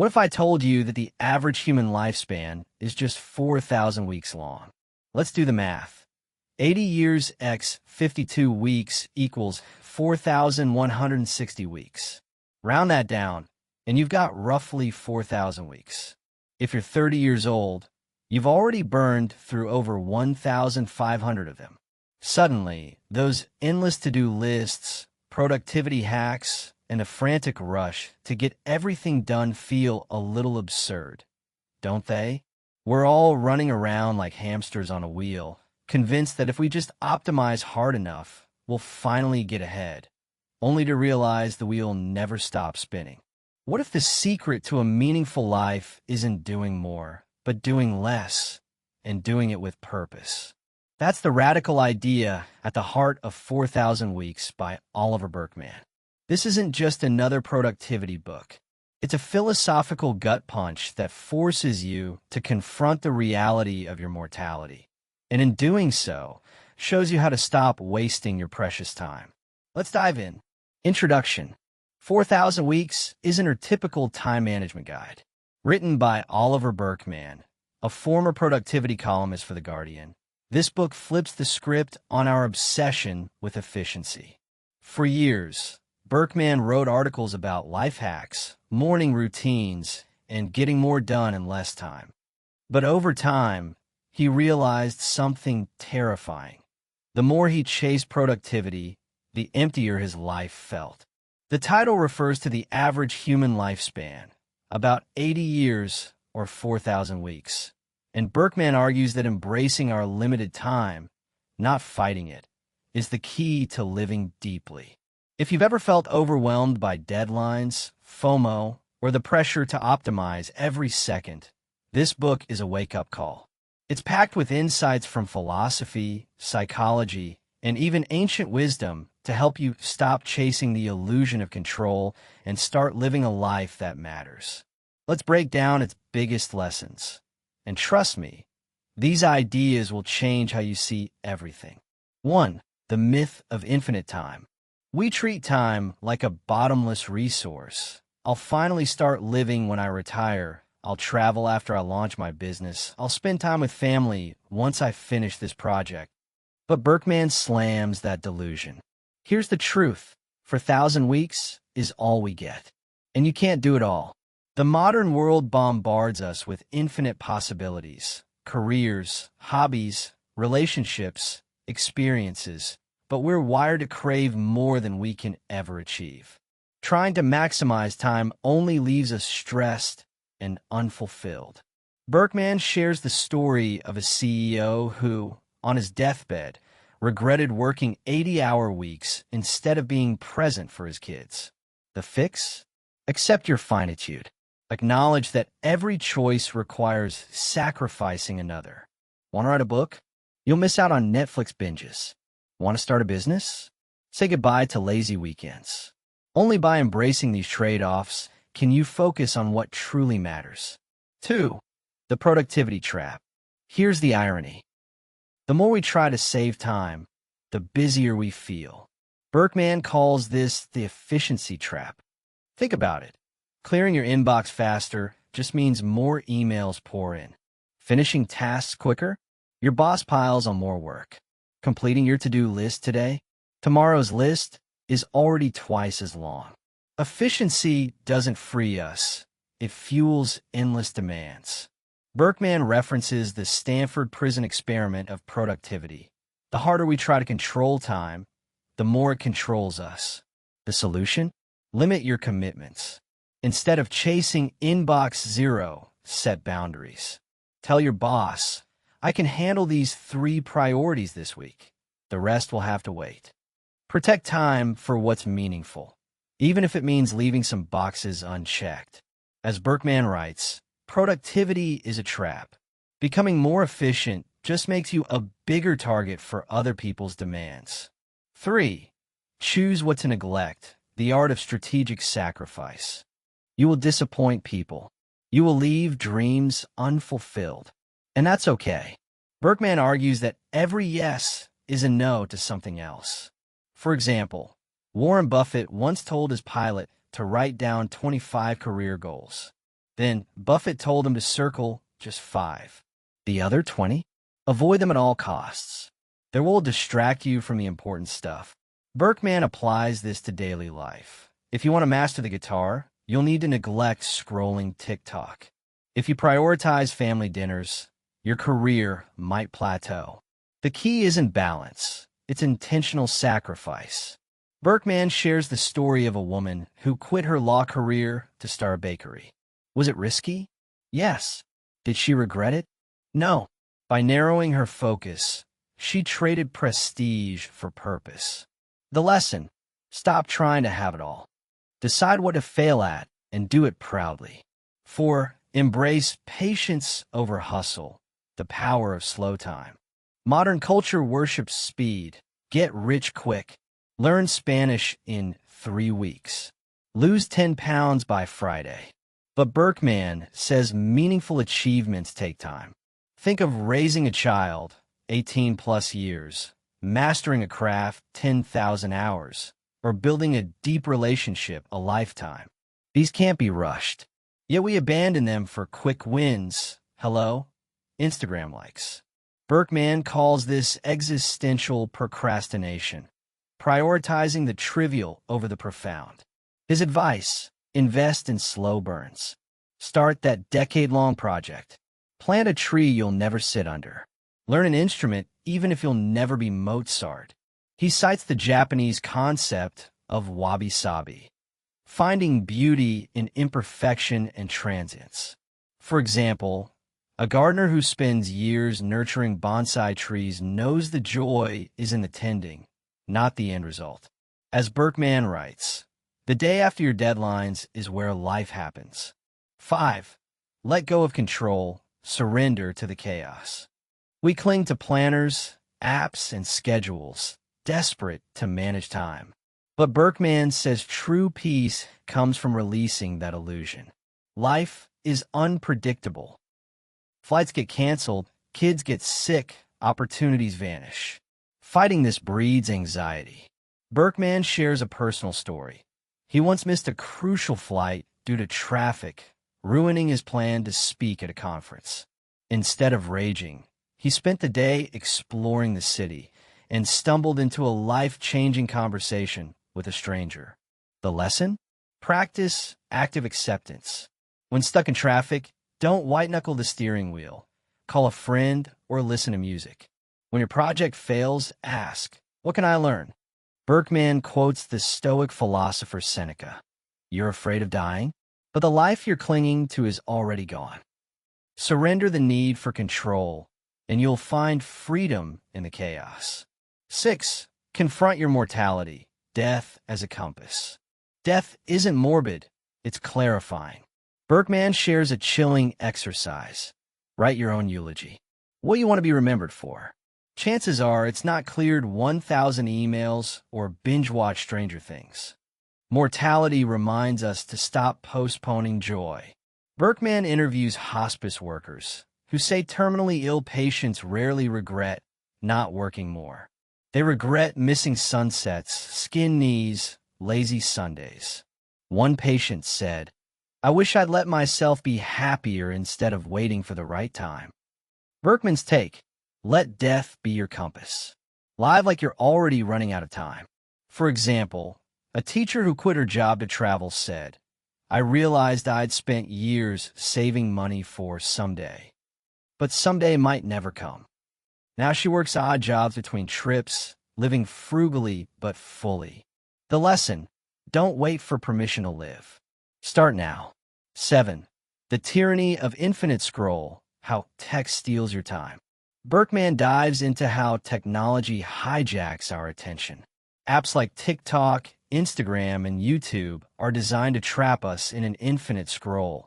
What if I told you that the average human lifespan is just 4,000 weeks long? Let's do the math. 80 years x 52 weeks equals 4,160 weeks. Round that down, and you've got roughly 4,000 weeks. If you're 30 years old, you've already burned through over 1,500 of them. Suddenly, those endless to-do lists, productivity hacks, and a frantic rush to get everything done feel a little absurd, don't they? We're all running around like hamsters on a wheel, convinced that if we just optimize hard enough, we'll finally get ahead, only to realize the wheel never stops spinning. What if the secret to a meaningful life isn't doing more, but doing less, and doing it with purpose? That's the radical idea at the heart of 4,000 Weeks by Oliver Burkeman. This isn't just another productivity book. It's a philosophical gut punch that forces you to confront the reality of your mortality, and in doing so, shows you how to stop wasting your precious time. Let's dive in. Introduction. 4,000 Weeks isn't your typical time management guide. Written by Oliver Burkeman, a former productivity columnist for The Guardian, this book flips the script on our obsession with efficiency. For years, Burkeman wrote articles about life hacks, morning routines, and getting more done in less time. But over time, he realized something terrifying. The more he chased productivity, the emptier his life felt. The title refers to the average human lifespan, about 80 years or 4,000 weeks. And Burkeman argues that embracing our limited time, not fighting it, is the key to living deeply. If you've ever felt overwhelmed by deadlines, FOMO, or the pressure to optimize every second, this book is a wake-up call. It's packed with insights from philosophy, psychology, and even ancient wisdom to help you stop chasing the illusion of control and start living a life that matters. Let's break down its biggest lessons. And trust me, these ideas will change how you see everything. 1. The myth of infinite time. We treat time like a bottomless resource. I'll finally start living when I retire. I'll travel after I launch my business. I'll spend time with family once I finish this project. But Burkeman slams that delusion. Here's the truth. 4,000 weeks is all we get. And you can't do it all. The modern world bombards us with infinite possibilities, careers, hobbies, relationships, experiences, but we're wired to crave more than we can ever achieve. Trying to maximize time only leaves us stressed and unfulfilled. Burkeman shares the story of a CEO who, on his deathbed, regretted working 80-hour weeks instead of being present for his kids. The fix? Accept your finitude. Acknowledge that every choice requires sacrificing another. Want to write a book? You'll miss out on Netflix binges. Want to start a business? Say goodbye to lazy weekends. Only by embracing these trade-offs can you focus on what truly matters. 2. The productivity trap. Here's the irony. The more we try to save time, the busier we feel. Burkeman calls this the efficiency trap. Think about it. Clearing your inbox faster just means more emails pour in. Finishing tasks quicker? Your boss piles on more work. Completing your to-do list today? Tomorrow's list is already twice as long. Efficiency doesn't free us. It fuels endless demands. Burkeman references the Stanford prison experiment of productivity. The harder we try to control time, the more it controls us. The solution? Limit your commitments. Instead of chasing inbox zero, set boundaries. Tell your boss, I can handle these 3 priorities this week. The rest will have to wait. Protect time for what's meaningful, even if it means leaving some boxes unchecked. As Burkeman writes, productivity is a trap. Becoming more efficient just makes you a bigger target for other people's demands. 3. Choose what to neglect, the art of strategic sacrifice. You will disappoint people. You will leave dreams unfulfilled. And that's okay. Burkeman argues that every yes is a no to something else. For example, Warren Buffett once told his pilot to write down 25 career goals. Then Buffett told him to circle just 5. The other 20? Avoid them at all costs. They will distract you from the important stuff. Burkeman applies this to daily life. If you want to master the guitar, you'll need to neglect scrolling TikTok. If you prioritize family dinners, your career might plateau. The key isn't balance, it's intentional sacrifice. Burkeman shares the story of a woman who quit her law career to start a bakery. Was it risky? Yes. Did she regret it? No. By narrowing her focus, she traded prestige for purpose. The lesson: stop trying to have it all. Decide what to fail at and do it proudly. 4. Embrace patience over hustle, the power of slow time. Modern culture worships speed. Get rich quick. Learn Spanish in 3 weeks. Lose 10 pounds by Friday. But Burkeman says meaningful achievements take time. Think of raising a child, 18 plus years, mastering a craft, 10,000 hours, or building a deep relationship, a lifetime. These can't be rushed. Yet we abandon them for quick wins. Hello? Instagram likes. Burkeman calls this existential procrastination, prioritizing the trivial over the profound. His advice: invest in slow burns. Start that decade-long project. Plant a tree you'll never sit under. Learn an instrument even if you'll never be Mozart. He cites the Japanese concept of wabi-sabi, finding beauty in imperfection and transience. For example, a gardener who spends years nurturing bonsai trees knows the joy is in the tending, not the end result. As Burkeman writes, the day after your deadlines is where life happens. 5. Let go of control. Surrender to the chaos. We cling to planners, apps, and schedules, desperate to manage time. But Burkeman says true peace comes from releasing that illusion. Life is unpredictable. Flights get canceled, kids get sick, opportunities vanish. Fighting this breeds anxiety. Burkeman shares a personal story. He once missed a crucial flight due to traffic, ruining his plan to speak at a conference. Instead of raging, he spent the day exploring the city and stumbled into a life-changing conversation with a stranger. The lesson? Practice active acceptance. When stuck in traffic, don't white-knuckle the steering wheel. Call a friend or listen to music. When your project fails, ask, what can I learn? Burkeman quotes the Stoic philosopher Seneca. You're afraid of dying? But the life you're clinging to is already gone. Surrender the need for control, and you'll find freedom in the chaos. 6. Confront your mortality, death as a compass. Death isn't morbid, it's clarifying. Burkeman shares a chilling exercise. Write your own eulogy. What you want to be remembered for. Chances are it's not cleared 1,000 emails or binge-watch Stranger Things. Mortality reminds us to stop postponing joy. Burkeman interviews hospice workers who say terminally ill patients rarely regret not working more. They regret missing sunsets, skinned knees, lazy Sundays. One patient said, I wish I'd let myself be happier instead of waiting for the right time. Burkeman's take: let death be your compass. Live like you're already running out of time. For example, a teacher who quit her job to travel said, I realized I'd spent years saving money for someday, but someday might never come. Now she works odd jobs between trips, living frugally but fully. The lesson: don't wait for permission to live. Start now. 7. The tyranny of infinite scroll, how tech steals your time. Burkeman dives into how technology hijacks our attention. Apps like TikTok, Instagram, and YouTube are designed to trap us in an infinite scroll,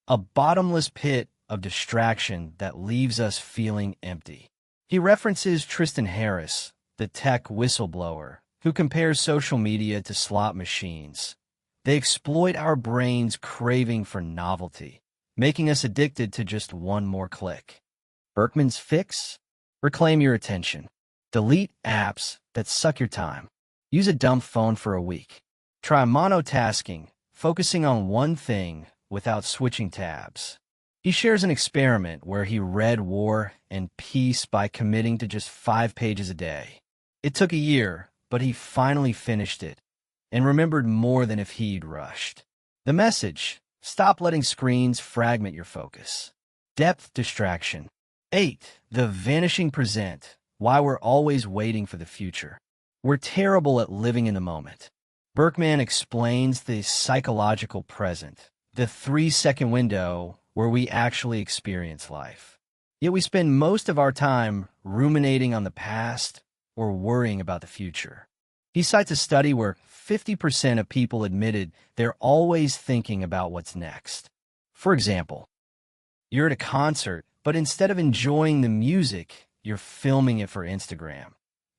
a bottomless pit of distraction that leaves us feeling empty. He references Tristan Harris, the tech whistleblower, who compares social media to slot machines. They exploit our brains' craving for novelty, making us addicted to just one more click. Burkeman's fix? Reclaim your attention. Delete apps that suck your time. Use a dumb phone for a week. Try monotasking, focusing on one thing without switching tabs. He shares an experiment where he read War and Peace by committing to just 5 pages a day. It took a year, but he finally finished it and remembered more than if he'd rushed. The message: stop letting screens fragment your focus. Depth distraction. 8. The vanishing present. Why we're always waiting for the future. We're terrible at living in the moment. Burkeman explains the psychological present, the 3-second window where we actually experience life. Yet we spend most of our time ruminating on the past or worrying about the future. He cites a study where 50% of people admitted they're always thinking about what's next. For example, you're at a concert, but instead of enjoying the music, you're filming it for Instagram,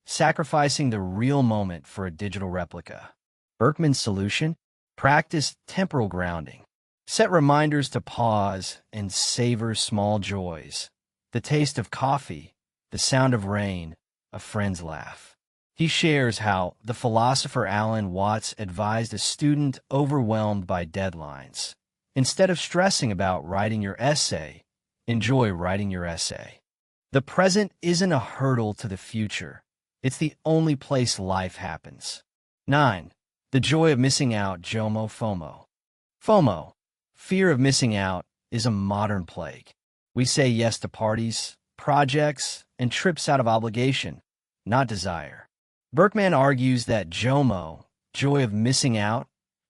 sacrificing the real moment for a digital replica. Burkeman's solution? Practice temporal grounding. Set reminders to pause and savor small joys. The taste of coffee, the sound of rain, a friend's laugh. He shares how the philosopher Alan Watts advised a student overwhelmed by deadlines. Instead of stressing about writing your essay, enjoy writing your essay. The present isn't a hurdle to the future. It's the only place life happens. 9. The joy of missing out, FOMO. FOMO, fear of missing out, is a modern plague. We say yes to parties, projects, and trips out of obligation, not desire. Burkeman argues that JOMO, joy of missing out,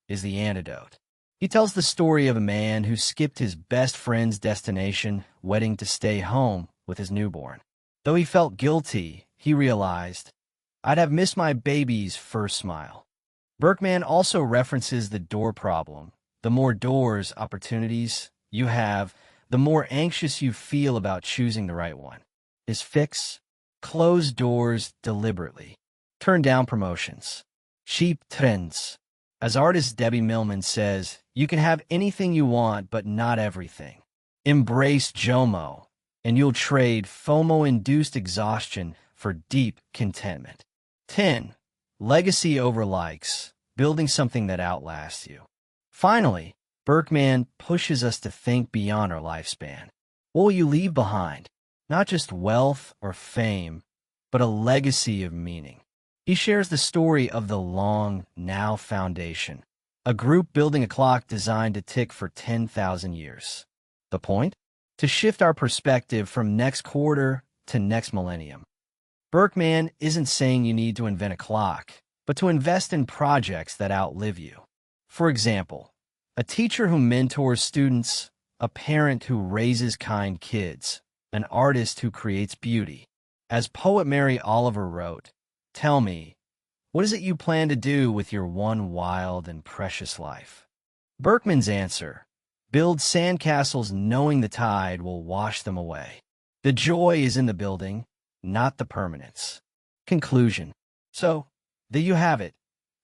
is the antidote. He tells the story of a man who skipped his best friend's destination wedding to stay home with his newborn. Though he felt guilty, he realized, I'd have missed my baby's first smile. Burkeman also references the door problem. The more doors, opportunities you have, the more anxious you feel about choosing the right one. His fix? Close doors deliberately. Turn down promotions. Cheap trends. As artist Debbie Millman says, you can have anything you want, but not everything. Embrace JOMO, and you'll trade FOMO-induced exhaustion for deep contentment. 10. Legacy over likes. Building something that outlasts you. Finally, Burkeman pushes us to think beyond our lifespan. What will you leave behind? Not just wealth or fame, but a legacy of meaning. He shares the story of the Long Now Foundation, a group building a clock designed to tick for 10,000 years. The point? To shift our perspective from next quarter to next millennium. Burkeman isn't saying you need to invent a clock, but to invest in projects that outlive you. For example, a teacher who mentors students, a parent who raises kind kids, an artist who creates beauty. As poet Mary Oliver wrote, tell me, what is it you plan to do with your one wild and precious life? Burkeman's answer: build sandcastles knowing the tide will wash them away. The joy is in the building, not the permanence. Conclusion. So, there you have it.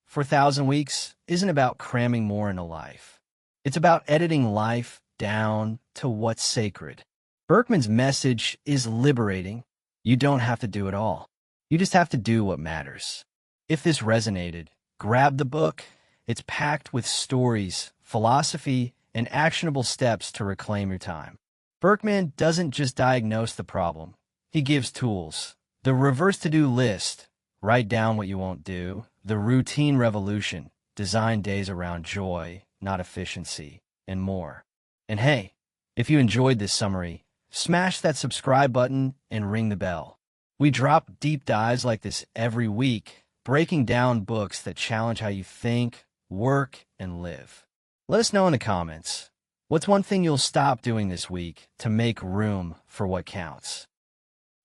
4,000 Weeks isn't about cramming more into life. It's about editing life down to what's sacred. Burkeman's message is liberating. You don't have to do it all. You just have to do what matters. If this resonated, grab the book. It's packed with stories, philosophy, and actionable steps to reclaim your time. Burkeman doesn't just diagnose the problem. He gives tools. The reverse to-do list. Write down what you won't do. The routine revolution. Design days around joy, not efficiency, and more. And hey, if you enjoyed this summary, smash that subscribe button and ring the bell. We drop deep dives like this every week, breaking down books that challenge how you think, work, and live. Let us know in the comments, what's one thing you'll stop doing this week to make room for what counts?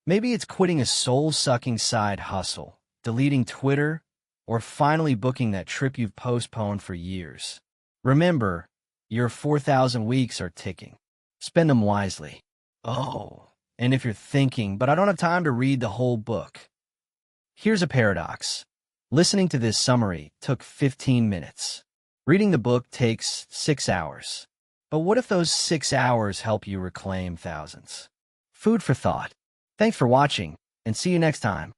Maybe it's quitting a soul-sucking side hustle, deleting Twitter, or finally booking that trip you've postponed for years. Remember, your 4,000 weeks are ticking. Spend them wisely. Oh, and if you're thinking, but I don't have time to read the whole book. Here's a paradox. Listening to this summary took 15 minutes. Reading the book takes 6 hours. But what if those 6 hours help you reclaim thousands? Food for thought. Thanks for watching, and see you next time.